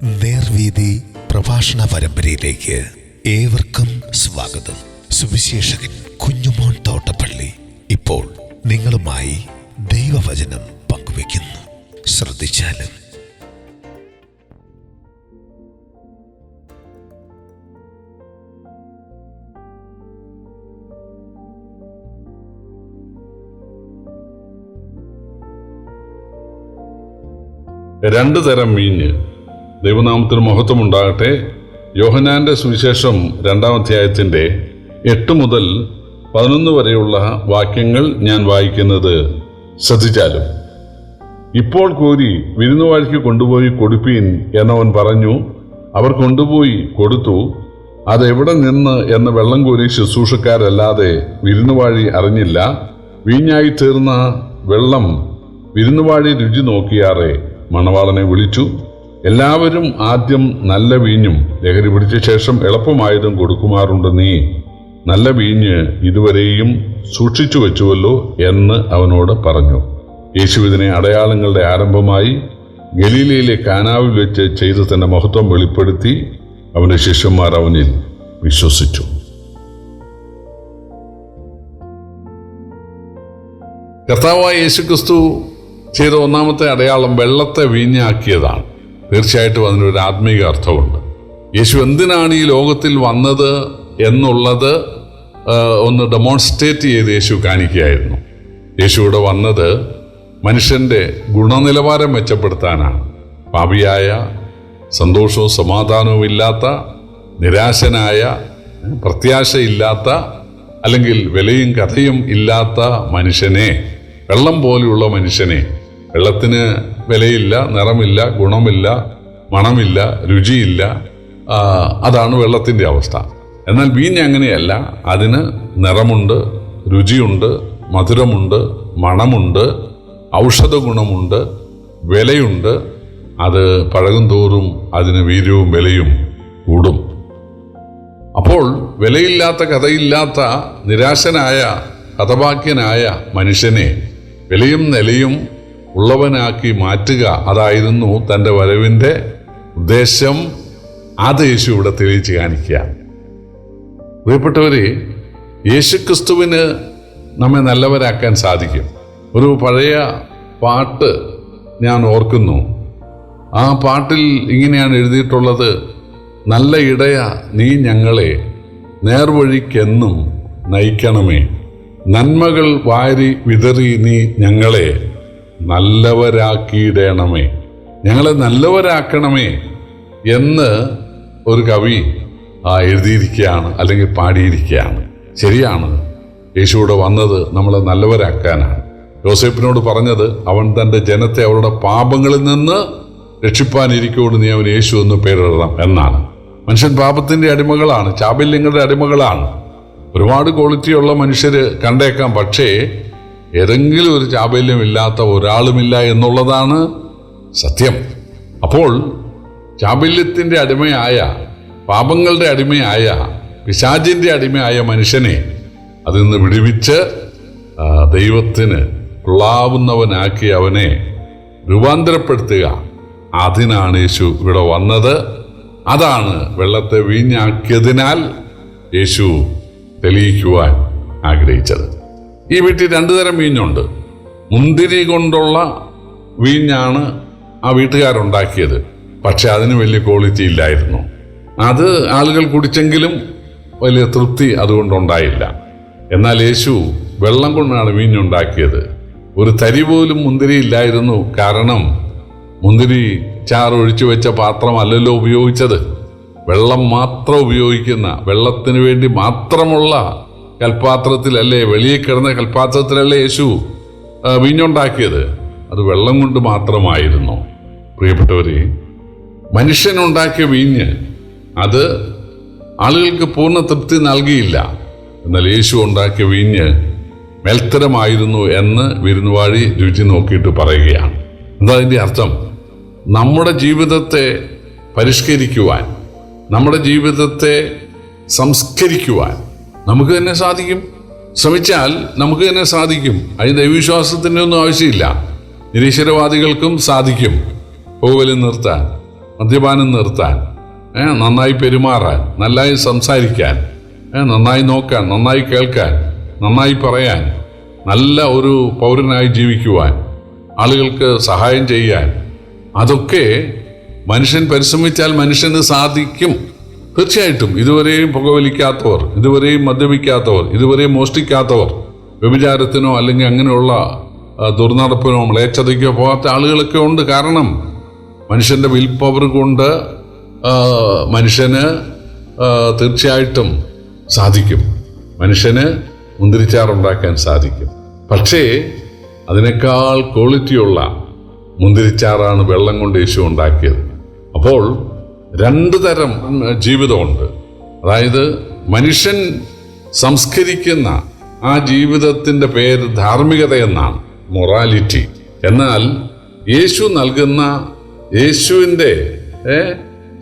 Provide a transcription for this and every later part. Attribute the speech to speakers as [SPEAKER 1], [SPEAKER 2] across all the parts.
[SPEAKER 1] നേർവീതി പ്രഭാഷണ പരമ്പരയിലേക്ക് ഏവർക്കും സ്വാഗതം. സുവിശേഷകൻ കുഞ്ഞുമോൻ തോട്ടപ്പള്ളി ഇപ്പോൾ നിങ്ങളുമായി ദൈവവചനം പങ്കുവയ്ക്കുന്നു. ശ്രദ്ധിച്ചാലും.
[SPEAKER 2] രണ്ടു തരം വീഞ്ഞ്. ദൈവനാമത്തിന് മഹത്വം ഉണ്ടാകട്ടെ. യോഹന്നാന്റെ സുവിശേഷം 2-ാം അധ്യായത്തിന്റെ 8 മുതൽ 11 വരെയുള്ള വാക്യങ്ങൾ ഞാൻ വായിക്കുന്നത് ശ്രദ്ധിച്ചാലും. ഇപ്പോൾ കോരി വിരുന്നുവാഴിക്ക് കൊണ്ടുപോയി കൊടുപ്പീൻ എന്നവൻ പറഞ്ഞു. അവർ കൊണ്ടുപോയി കൊടുത്തു. അതെവിടെ നിന്ന് എന്ന് വെള്ളം കോരി ശുശ്രൂഷക്കാരല്ലാതെ വിരുന്നുവാഴി അറിഞ്ഞില്ല. വീഞ്ഞായി തീർന്ന വെള്ളം വിരുന്നുവാഴി രുചി നോക്കിയാറെ മണവാളനെ വിളിച്ചു. എല്ലാവരും ആദ്യം നല്ല വീഞ്ഞും ലഹരി പിടിച്ച ശേഷം എളുപ്പമായതും കൊടുക്കുമാറുണ്ട്. നീ നല്ല വീഞ്ഞ് ഇതുവരെയും സൂക്ഷിച്ചു വെച്ചുവല്ലോ എന്ന് അവനോട് പറഞ്ഞു. യേശു ഇതിനെ അടയാളങ്ങളുടെ ആരംഭമായി ഗലീലയിലെ കാനാവിൽ വെച്ച് ചെയ്ത് തന്റെ മഹത്വം വെളിപ്പെടുത്തി. അവന്റെ ശിഷ്യന്മാർ അവനിൽ വിശ്വസിച്ചു. കർത്താവായ യേശുക്രിസ്തു ചെയ്ത ഒന്നാമത്തെ അടയാളം വെള്ളത്തെ വീഞ്ഞാക്കിയതാണ്. തീർച്ചയായിട്ടും അതിനൊരു ആത്മീക അർത്ഥമുണ്ട്. യേശു എന്തിനാണ് ഈ ലോകത്തിൽ വന്നത് എന്നുള്ളത് ഒന്ന് ഡെമോൺസ്ട്രേറ്റ് ചെയ്ത് യേശു കാണിക്കുകയായിരുന്നു. യേശു ഇവിടെ വന്നത് മനുഷ്യന്റെ ഗുണനിലവാരം മെച്ചപ്പെടുത്താനാണ്. പാപിയായ, സന്തോഷവും സമാധാനവും ഇല്ലാത്ത, നിരാശനായ, പ്രത്യാശയില്ലാത്ത, അല്ലെങ്കിൽ വിലയും കഥയും ഇല്ലാത്ത മനുഷ്യനെ, വെള്ളം പോലെയുള്ള മനുഷ്യനെ, വെള്ളത്തിന് വിലയില്ല, നിറമില്ല, ഗുണമില്ല, മണമില്ല, രുചിയില്ല, അതാണ് വെള്ളത്തിൻ്റെ അവസ്ഥ. എന്നാൽ വീഞ്ഞ് അങ്ങനെയല്ല. അതിന് നിറമുണ്ട്, രുചിയുണ്ട്, മധുരമുണ്ട്, മണമുണ്ട്, ഔഷധ ഗുണമുണ്ട്, വിലയുണ്ട്. അത് പഴകും തോറും അതിന് വീര്യവും വിലയും കൂടും. അപ്പോൾ വിലയില്ലാത്ത, കഥയില്ലാത്ത, നിരാശനായ, ഹതഭാഗ്യനായ മനുഷ്യനെ വിലയും നിലയും ഉള്ളവനാക്കി മാറ്റുക, അതായിരുന്നു തൻ്റെ വരവിൻ്റെ ഉദ്ദേശം. അത് യേശു ഇവിടെ തെളിയിച്ച് കാണിക്കുക. പ്രിയപ്പെട്ടവരെ, യേശുക്രിസ്തുവിന് നമ്മെ നല്ലവരാക്കാൻ സാധിക്കും. ഒരു പഴയ പാട്ട് ഞാൻ ഓർക്കുന്നു. ആ പാട്ടിൽ ഇങ്ങനെയാണ് എഴുതിയിട്ടുള്ളത്: നല്ല ഇടയ നീ ഞങ്ങളെ നേർവഴിക്കെന്നും നയിക്കണമേ, നന്മകൾ വാരി വിതറി നീ ഞങ്ങളെ നല്ലവരാക്കിയിടണമേ, ഞങ്ങളെ നല്ലവരാക്കണമേ എന്ന് ഒരു കവി എഴുതിയിരിക്കുകയാണ്, അല്ലെങ്കിൽ പാടിയിരിക്കുകയാണ്. ശരിയാണ്, യേശുവിടെ വന്നത് നമ്മളെ നല്ലവരാക്കാനാണ്. യോസേപ്പിനോട് പറഞ്ഞത് അവൻ തൻ്റെ ജനത്തെ അവരുടെ പാപങ്ങളിൽ നിന്ന് രക്ഷിപ്പാനിരിക്കുകൊണ്ട് നീ അവൻ യേശു എന്ന് പേരിടണം എന്നാണ്. മനുഷ്യൻ പാപത്തിൻ്റെ അടിമകളാണ്, ചാബല്യങ്ങളുടെ അടിമകളാണ്. ഒരുപാട് ക്വാളിറ്റിയുള്ള മനുഷ്യർ കണ്ടേക്കാം, പക്ഷേ ഏതെങ്കിലും ഒരു ചാബല്യമില്ലാത്ത ഒരാളുമില്ല എന്നുള്ളതാണ് സത്യം. അപ്പോൾ ചാബല്യത്തിൻ്റെ അടിമയായ, പാപങ്ങളുടെ അടിമയായ, പിശാചിൻ്റെ അടിമയായ മനുഷ്യനെ അതിൽ നിന്ന് വിടുവിച്ച് ദൈവത്തിന് കൊള്ളാവുന്നവനാക്കി അവനെ രൂപാന്തരപ്പെടുത്തുക, അതിനാണ് യേശു ഇവിടെ വന്നത്. അതാണ് വെള്ളത്തെ വീഞ്ഞാക്കിയതിനാൽ യേശു തെളിയിക്കുവാൻ ആഗ്രഹിച്ചത്. ഈ വീട്ടിൽ 2 തരം വീഞ്ഞുണ്ട്. മുന്തിരി കൊണ്ടുള്ള വീഞ്ഞാണ് ആ വീട്ടുകാരുണ്ടാക്കിയത്. പക്ഷെ അതിന് വലിയ ക്വാളിറ്റി ഇല്ലായിരുന്നു. അത് ആളുകൾ കുടിച്ചെങ്കിലും വലിയ തൃപ്തി അതുകൊണ്ടുണ്ടായില്ല. എന്നാൽ യേശു വെള്ളം കൊണ്ടാണ് വീഞ്ഞുണ്ടാക്കിയത്. ഒരു തരി പോലും മുന്തിരി ഇല്ലായിരുന്നു. കാരണം മുന്തിരി ചാറ് ഒഴിച്ചു വെച്ച പാത്രമല്ലല്ലോ ഉപയോഗിച്ചത്. വെള്ളം മാത്രം ഉപയോഗിക്കുന്ന, വെള്ളത്തിന് വേണ്ടി മാത്രമുള്ള കൽപ്പാത്രത്തിലല്ലേ, വെളിയിൽ കിടന്ന കൽപ്പാത്രത്തിലല്ലേ യേശു വീഞ്ഞുണ്ടാക്കിയത്. അത് വെള്ളം കൊണ്ട് മാത്രമായിരുന്നു. പ്രിയപ്പെട്ടവരെ, മനുഷ്യനുണ്ടാക്കിയ വീഞ്ഞ് അത് ആളുകൾക്ക് പൂർണ്ണ തൃപ്തി നൽകിയില്ല. എന്നാൽ യേശു ഉണ്ടാക്കിയ വീഞ്ഞ് മേൽത്തരമായിരുന്നു എന്ന് വിരുന്നുവാഴി രുചി നോക്കിയിട്ട് പറയുകയാണ്. എന്താ അതിൻ്റെ അർത്ഥം? നമ്മുടെ ജീവിതത്തെ പരിഷ്കരിക്കുവാൻ, നമ്മുടെ ജീവിതത്തെ സംസ്കരിക്കുവാൻ നമുക്ക് തന്നെ സാധിക്കും. ശ്രമിച്ചാൽ നമുക്ക് തന്നെ സാധിക്കും. അതിന് ദൈവവിശ്വാസത്തിൻ്റെ ഒന്നും ആവശ്യമില്ല. നിരീശ്വരവാദികൾക്കും സാധിക്കും പോവലും നിർത്താൻ. മദ്യപാനം നിർത്താൻ, നന്നായി പെരുമാറാൻ, നന്നായി സംസാരിക്കാൻ, നന്നായി നോക്കാൻ, നന്നായി കേൾക്കാൻ, നന്നായി പറയാൻ, നല്ല ഒരു പൗരനായി ജീവിക്കുവാൻ, ആളുകൾക്ക് സഹായം ചെയ്യാൻ, അതൊക്കെ മനുഷ്യൻ പരിശ്രമിച്ചാൽ മനുഷ്യന് സാധിക്കും. തീർച്ചയായിട്ടും ഇതുവരെയും പുകവലിക്കാത്തവർ, ഇതുവരെയും മദ്യപിക്കാത്തവർ, ഇതുവരെയും മോഷ്ടിക്കാത്തവർ, വ്യഭിചാരത്തിനോ അല്ലെങ്കിൽ അങ്ങനെയുള്ള ദുർനടപ്പിനോ മ്ലേച്ഛതയ്ക്കോ പോകാത്ത ആളുകളൊക്കെ ഉണ്ട്. കാരണം മനുഷ്യൻ്റെ വിൽ പവർ കൊണ്ട് മനുഷ്യന് തീർച്ചയായിട്ടും സാധിക്കും. മനുഷ്യന് മുന്തിരിച്ചാറുണ്ടാക്കാൻ സാധിക്കും. പക്ഷേ അതിനേക്കാൾ ക്വാളിറ്റിയുള്ള മുന്തിരിച്ചാറാണ് വെള്ളം കൊണ്ട് യേശു ഉണ്ടാക്കിയത്. അപ്പോൾ രണ്ട് തരം ജീവിതമുണ്ട്. അതായത് മനുഷ്യൻ സംസ്കരിക്കുന്ന ആ ജീവിതത്തിൻ്റെ പേര് ധാർമ്മികത എന്നാണ്, മൊറാലിറ്റി. എന്നാൽ യേശു നൽകുന്ന, യേശുവിൻ്റെ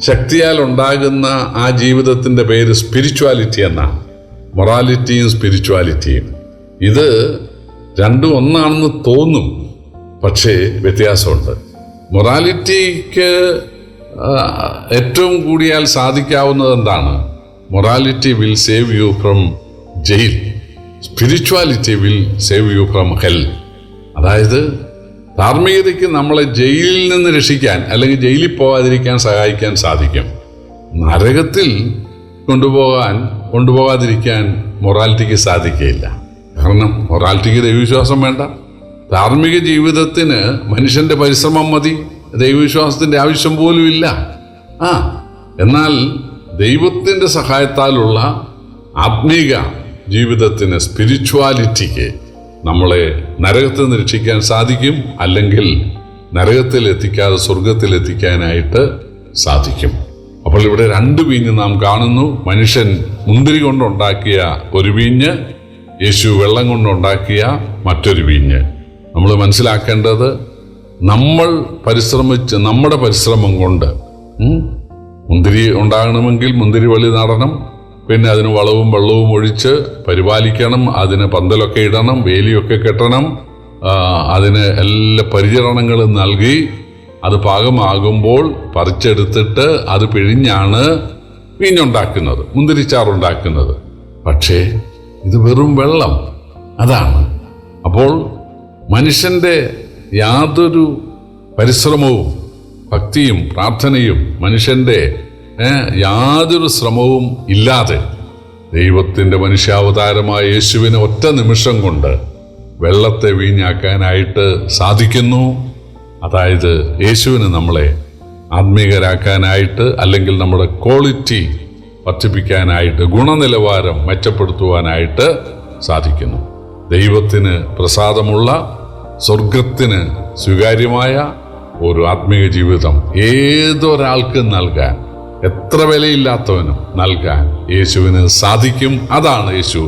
[SPEAKER 2] ശക്തിയാൽ ഉണ്ടാകുന്ന ആ ജീവിതത്തിൻ്റെ പേര് സ്പിരിച്വാലിറ്റി എന്നാണ്. മൊറാലിറ്റിയും സ്പിരിച്വാലിറ്റിയും ഇത് രണ്ടും ഒന്നാണെന്ന് തോന്നും, പക്ഷേ വ്യത്യാസമുണ്ട്. മൊറാലിറ്റിക്ക് ഏറ്റവും കൂടിയാൽ സാധിക്കാവുന്നത് എന്താണ്? Morality will save you from jail, spirituality will save you from hell. അതായത് ധാർമ്മികതയ്ക്ക് നമ്മളെ ജയിലിൽ നിന്ന് രക്ഷിക്കാൻ അല്ലെങ്കിൽ ജയിലിൽ പോകാതിരിക്കാൻ സഹായിക്കാൻ സാധിക്കും. നരകത്തിൽ കൊണ്ടുപോകാതിരിക്കാൻ മൊറാലിറ്റിക്ക് സാധിക്കുകയില്ല. കാരണം മൊറാലിറ്റിക്ക് ദൈവവിശ്വാസം വേണ്ട. ധാർമ്മിക ജീവിതത്തിന് മനുഷ്യന്റെ പരിശ്രമം മതി, ദൈവവിശ്വാസത്തിന്റെ ആവശ്യം പോലും ഇല്ല. എന്നാൽ ദൈവത്തിന്റെ സഹായത്താലുള്ള ആത്മീക ജീവിതത്തിന്, സ്പിരിച്വാലിറ്റിക്ക് നമ്മളെ നരകത്തിൽ നിന്ന് രക്ഷിക്കാൻ സാധിക്കും, അല്ലെങ്കിൽ നരകത്തിൽ എത്തിക്കാതെ സ്വർഗത്തിൽ എത്തിക്കാനായിട്ട് സാധിക്കും. അപ്പോൾ ഇവിടെ രണ്ട് വീഞ്ഞ് നാം കാണുന്നു. മനുഷ്യൻ മുന്തിരി കൊണ്ടുണ്ടാക്കിയ ഒരു വീഞ്ഞ്, യേശു വെള്ളം കൊണ്ടുണ്ടാക്കിയ മറ്റൊരു വീഞ്ഞ്. നമ്മൾ മനസ്സിലാക്കേണ്ടത്, നമ്മൾ പരിശ്രമിച്ച് നമ്മുടെ പരിശ്രമം കൊണ്ട് മുന്തിരി ഉണ്ടാകണമെങ്കിൽ മുന്തിരി വള്ളി നടണം, പിന്നെ അതിന് വളവും വെള്ളവും ഒഴിച്ച് പരിപാലിക്കണം, അതിന് പന്തലൊക്കെ ഇടണം, വേലിയൊക്കെ കെട്ടണം, അതിന് എല്ലാ പരിചരണങ്ങളും നൽകി അത് പാകമാകുമ്പോൾ പറിച്ചെടുത്തിട്ട് അത് പിഴിഞ്ഞാണ് വീഞ്ഞുണ്ടാക്കുന്നത്, മുന്തിരിച്ചാറുണ്ടാക്കുന്നത്. പക്ഷേ ഇത് വെറും വെള്ളം, അതാണ്. അപ്പോൾ മനുഷ്യൻ്റെ യാതൊരു പരിശ്രമവും ഭക്തിയും പ്രാർത്ഥനയും മനുഷ്യൻ്റെ യാതൊരു ശ്രമവും ഇല്ലാതെ ദൈവത്തിൻ്റെ മനുഷ്യാവതാരമായ യേശുവിനെ ഒറ്റ നിമിഷം കൊണ്ട് വെള്ളത്തെ വീഞ്ഞാക്കാനായിട്ട് സാധിക്കുന്നു. അതായത് യേശുവിന് നമ്മളെ ആത്മീകരാക്കാനായിട്ട്, അല്ലെങ്കിൽ നമ്മുടെ ക്വാളിറ്റി വർദ്ധിപ്പിക്കാനായിട്ട്, ഗുണനിലവാരം മെച്ചപ്പെടുത്തുവാനായിട്ട് സാധിക്കുന്നു. ദൈവത്തിന് പ്രസാദമുള്ള, സ്വർഗത്തിന് സ്വീകാര്യമായ ഒരു ആത്മീയ ജീവിതം ഏതൊരാൾക്കും നൽകാൻ, എത്ര വിലയില്ലാത്തവനും നൽകാൻ യേശുവിന് സാധിക്കും. അതാണ് യേശു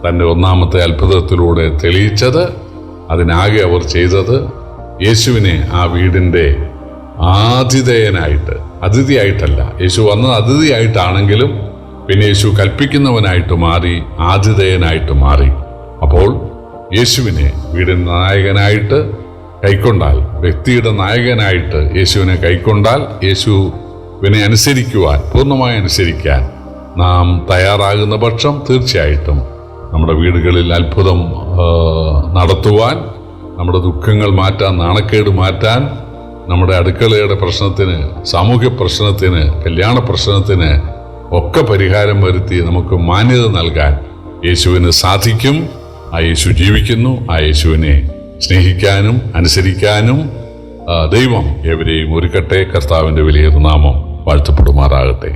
[SPEAKER 2] തൻ്റെ ഒന്നാമത്തെ അത്ഭുതത്തിലൂടെ തെളിയിച്ചത്. അതിനാകെ അവർ ചെയ്തത് യേശുവിനെ ആ വീടിൻ്റെ ആതിഥേയനായിട്ട്, അതിഥിയായിട്ടല്ല, യേശു വന്നത് അതിഥിയായിട്ടാണെങ്കിലും പിന്നെ യേശു കൽപ്പിക്കുന്നവനായിട്ട് മാറി, ആതിഥേയനായിട്ട് മാറി. അപ്പോൾ യേശുവിനെ വീടിൻ്റെ നായകനായിട്ട് കൈക്കൊണ്ടാൽ, വ്യക്തിയുടെ നായകനായിട്ട് യേശുവിനെ കൈക്കൊണ്ടാൽ, യേശുവിനെ അനുസരിക്കുവാൻ, പൂർണ്ണമായി അനുസരിക്കാൻ നാം തയ്യാറാകുന്ന പക്ഷം തീർച്ചയായിട്ടും നമ്മുടെ വീടുകളിൽ അത്ഭുതം നടത്തുവാൻ, നമ്മുടെ ദുഃഖങ്ങൾ മാറ്റാൻ, നാണക്കേട് മാറ്റാൻ, നമ്മുടെ അടുക്കളയുടെ പ്രശ്നത്തിന്, സാമൂഹ്യ പ്രശ്നത്തിന്, കല്യാണ പ്രശ്നത്തിന് ഒക്കെ പരിഹാരം വരുത്തി നമുക്ക് മാന്യത നൽകാൻ യേശുവിന് സാധിക്കും. ആ യേശു ജീവിക്കുന്നു. ആ യേശുവിനെ സ്നേഹിക്കാനും അനുസരിക്കാനും ദൈവം എവരെയും ഒരുക്കട്ടെ. കർത്താവിൻ്റെ വലിയ നാമം വാഴ്ത്തപ്പെടുമാറാകട്ടെ.